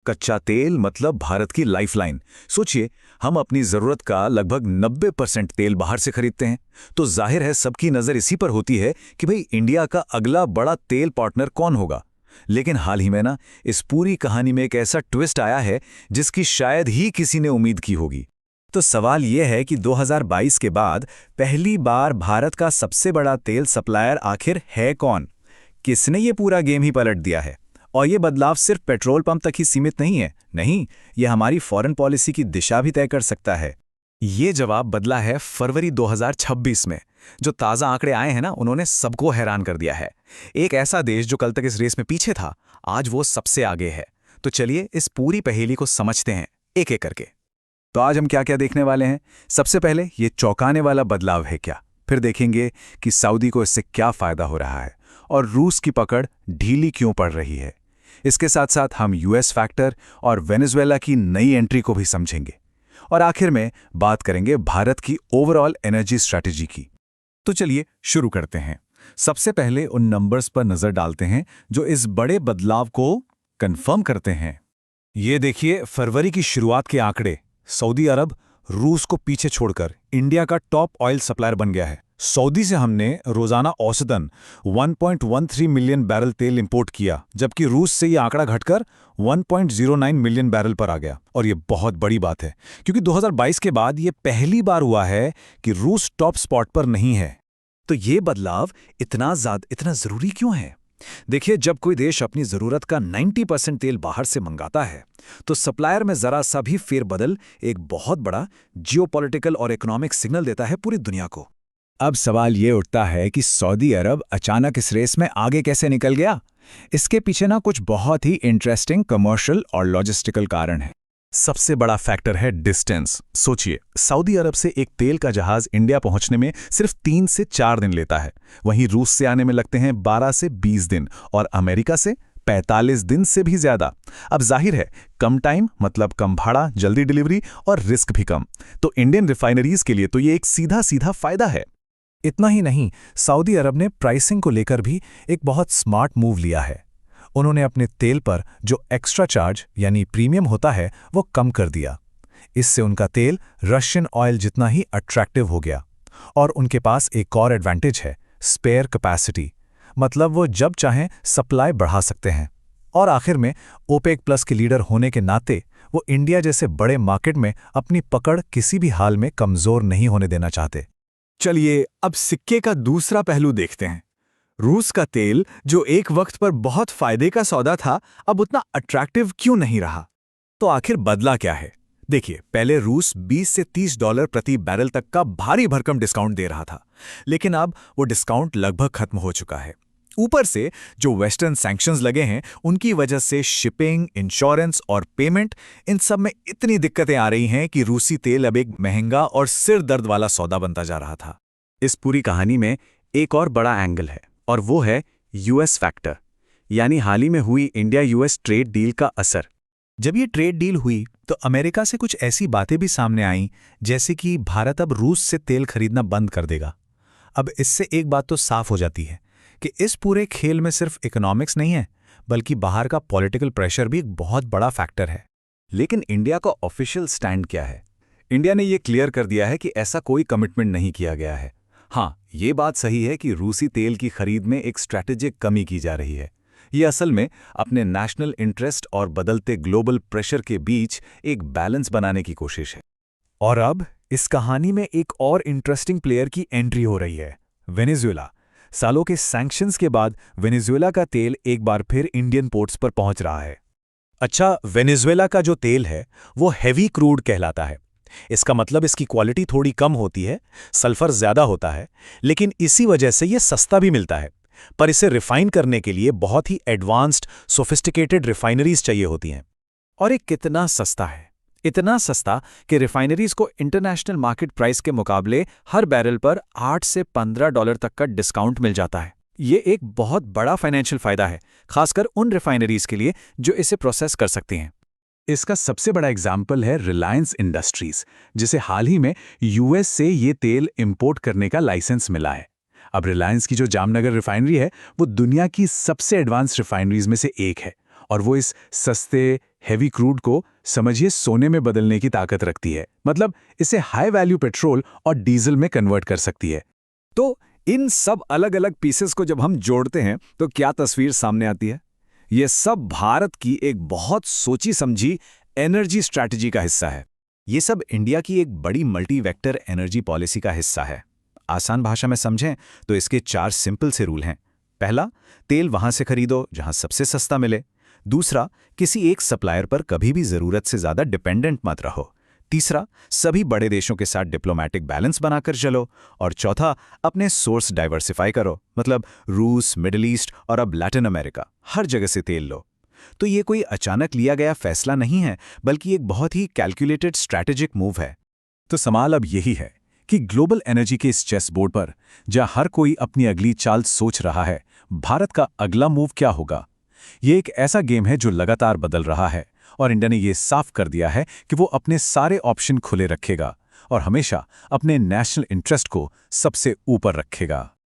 कच्चा तेल मतलब भारत की लाइफलाइन। सोचिए, हम अपनी जरूरत का लगभग 90% तेल बाहर से खरीदते हैं, तो जाहिर है सबकी नजर इसी पर होती है कि भाई इंडिया का अगला बड़ा तेल पार्टनर कौन होगा। लेकिन हाल ही में ना, इस पूरी कहानी में एक ऐसा ट्विस्ट आया है जिसकी शायद ही किसी ने उम्मीद की होगी। तो सवाल यह है कि 2022 के बाद पहली बार भारत का सबसे बड़ा तेल सप्लायर आखिर है कौन? किसने ये पूरा गेम ही पलट दिया है? और ये बदलाव सिर्फ पेट्रोल पंप तक ही सीमित नहीं है। नहीं, ये हमारी फॉरेन पॉलिसी की दिशा भी तय कर सकता है। ये जवाब बदला है फरवरी 2026 में। जो ताज़ा आंकड़े आए हैं ना, उन्होंने सबको हैरान कर दिया है। एक ऐसा देश जो कल तक इस रेस में पीछे था, आज वो सबसे आगे है। तो चलिए इस पूरी पहेली को समझते हैं एक एक करके। तो आज हम क्या क्या देखने वाले हैं? सबसे पहले ये चौंकाने वाला बदलाव है क्या, फिर देखेंगे कि सऊदी को इससे क्या फायदा हो रहा है और रूस की पकड़ ढीली क्यों पड़ रही है। इसके साथ साथ हम यूएस फैक्टर और वेनेजुएला की नई एंट्री को भी समझेंगे और आखिर में बात करेंगे भारत की ओवरऑल एनर्जी स्ट्रैटेजी की। तो चलिए शुरू करते हैं। सबसे पहले उन नंबर्स पर नजर डालते हैं जो इस बड़े बदलाव को कंफर्म करते हैं। ये देखिए फरवरी की शुरुआत के आंकड़े। सऊदी अरब रूस को पीछे छोड़कर इंडिया का टॉप ऑयल सप्लायर बन गया है। सऊदी से हमने रोजाना औसतन 1.13 मिलियन बैरल तेल इंपोर्ट किया, जबकि रूस से ये आंकड़ा घटकर 1.09 मिलियन बैरल पर आ गया। और ये बहुत बड़ी बात है क्योंकि 2022 के बाद ये पहली बार हुआ है कि रूस टॉप स्पॉट पर नहीं है। तो ये बदलाव इतना जरूरी क्यों है? देखिए, जब कोई देश अपनी जरूरत का 90% तेल बाहर से मंगाता है, तो सप्लायर में जरा सा भी फेरबदल एक बहुत बड़ा जियोपॉलिटिकल और इकोनॉमिक सिग्नल देता है पूरी दुनिया को। अब सवाल ये उठता है कि सऊदी अरब अचानक इस रेस में आगे कैसे निकल गया? इसके पीछे ना कुछ बहुत ही इंटरेस्टिंग कमर्शियल और लॉजिस्टिकल कारण है। सबसे बड़ा फैक्टर है डिस्टेंस। सोचिए, सऊदी अरब से एक तेल का जहाज इंडिया पहुंचने में सिर्फ 3 से 4 दिन लेता है, वहीं रूस से आने में लगते हैं 12 से 20 दिन और अमेरिका से 45 दिन से भी ज्यादा। अब जाहिर है, कम टाइम मतलब कम भाड़ा, जल्दी डिलीवरी और रिस्क भी कम। तो इंडियन रिफाइनरीज के लिए तो ये एक सीधा सीधा फायदा है। इतना ही नहीं, सऊदी अरब ने प्राइसिंग को लेकर भी एक बहुत स्मार्ट मूव लिया है। उन्होंने अपने तेल पर जो एक्स्ट्रा चार्ज यानी प्रीमियम होता है वो कम कर दिया। इससे उनका तेल रशियन ऑयल जितना ही अट्रैक्टिव हो गया। और उनके पास एक और एडवांटेज है, स्पेयर कैपेसिटी, मतलब वो जब चाहें सप्लाई बढ़ा सकते हैं। और आखिर में ओपेक प्लस के लीडर होने के नाते वो इंडिया जैसे बड़े मार्केट में अपनी पकड़ किसी भी हाल में कमजोर नहीं होने देना चाहते। चलिए अब सिक्के का दूसरा पहलू देखते हैं। रूस का तेल जो एक वक्त पर बहुत फायदे का सौदा था, अब उतना अट्रैक्टिव क्यों नहीं रहा? तो आखिर बदला क्या है? देखिए, पहले रूस 20 से 30 डॉलर प्रति बैरल तक का भारी भरकम डिस्काउंट दे रहा था, लेकिन अब वो डिस्काउंट लगभग खत्म हो चुका है। ऊपर से जो वेस्टर्न सैंक्शंस लगे हैं, उनकी वजह से शिपिंग, इंश्योरेंस और पेमेंट, इन सब में इतनी दिक्कतें आ रही हैं कि रूसी तेल अब एक महंगा और सिर दर्द वाला सौदा बनता जा रहा था। इस पूरी कहानी में एक और बड़ा एंगल है और वो है यूएस फैक्टर, यानी हाल ही में हुई इंडिया यूएस ट्रेड डील का असर। जब ये ट्रेड डील हुई तो अमेरिका से कुछ ऐसी बातें भी सामने आईं, जैसे कि भारत अब रूस से तेल खरीदना बंद कर देगा। अब इससे एक बात तो साफ हो जाती है कि इस पूरे खेल में सिर्फ इकोनॉमिक्स नहीं है, बल्कि बाहर का पॉलिटिकल प्रेशर भी एक बहुत बड़ा फैक्टर है। लेकिन इंडिया का ऑफिशियल स्टैंड क्या है? इंडिया ने ये क्लियर कर दिया है कि ऐसा कोई कमिटमेंट नहीं किया गया है। हाँ, ये बात सही है कि रूसी तेल की खरीद में एक स्ट्रैटेजिक कमी की जा रही है। ये असल में अपने नेशनल इंटरेस्ट और बदलते ग्लोबल प्रेशर के बीच एक बैलेंस बनाने की कोशिश है। और अब इस कहानी में एक और इंटरेस्टिंग प्लेयर की एंट्री हो रही है, वेनेजुएला। सालों के सैंक्शंस के बाद वेनेजुएला का तेल एक बार फिर इंडियन पोर्ट्स पर पहुंच रहा है। अच्छा, वेनेजुएला का जो तेल है वो हेवी क्रूड कहलाता है। इसका मतलब इसकी क्वालिटी थोड़ी कम होती है, सल्फर ज्यादा होता है, लेकिन इसी वजह से ये सस्ता भी मिलता है। पर इसे रिफाइन करने के लिए बहुत ही एडवांस्ड, सोफिस्टिकेटेड रिफाइनरीज चाहिए होती हैं। और ये कितना सस्ता है? इतना सस्ता कि रिफाइनरीज को इंटरनेशनल मार्केट प्राइस के मुकाबले हर बैरल पर 8 से 15 डॉलर तक का डिस्काउंट मिल जाता है। ये एक बहुत बड़ा फाइनेंशियल फायदा है, खासकर उन रिफाइनरीज के लिए जो इसे प्रोसेस कर सकती हैं। इसका सबसे बड़ा एग्जाम्पल है रिलायंस इंडस्ट्रीज, जिसे हाल ही में यूएस से ये तेल इंपोर्ट करने का लाइसेंस मिला है। अब रिलायंस की जो जामनगर रिफाइनरी है वो दुनिया की सबसे एडवांस रिफाइनरीज में से एक है और वो इस सस्ते, हैवी क्रूड को समझिए सोने में बदलने की ताकत रखती है। मतलब इसे हाई वैल्यू पेट्रोल और डीजल में कन्वर्ट कर सकती है। तो इन सब अलग अलग पीसेस को जब हम जोड़ते हैं तो क्या तस्वीर सामने आती है? ये सब भारत की एक बहुत सोची समझी एनर्जी स्ट्रैटेजी का हिस्सा है। ये सब इंडिया की एक बड़ी मल्टी वेक्टर एनर्जी पॉलिसी का हिस्सा है। आसान भाषा में समझें तो इसके 4 सिंपल से रूल हैं। पहला, तेल वहां से खरीदो जहां सबसे सस्ता मिले। दूसरा, किसी एक सप्लायर पर कभी भी जरूरत से ज्यादा डिपेंडेंट मत रहो। तीसरा, सभी बड़े देशों के साथ डिप्लोमैटिक बैलेंस बनाकर चलो। और चौथा, अपने सोर्स डाइवर्सिफाई करो, मतलब रूस, मिडिल ईस्ट और अब लैटिन अमेरिका, हर जगह से तेल लो। तो ये कोई अचानक लिया गया फैसला नहीं है, बल्कि एक बहुत ही कैलकुलेटेड स्ट्रैटेजिक मूव है। तो सवाल अब यही है कि ग्लोबल एनर्जी के इस चेस बोर्ड पर जहां हर कोई अपनी अगली चाल सोच रहा है, भारत का अगला मूव क्या होगा? ये एक ऐसा गेम है जो लगातार बदल रहा है और इंडिया ने ये साफ कर दिया है कि वो अपने सारे ऑप्शन खुले रखेगा और हमेशा अपने नेशनल इंटरेस्ट को सबसे ऊपर रखेगा।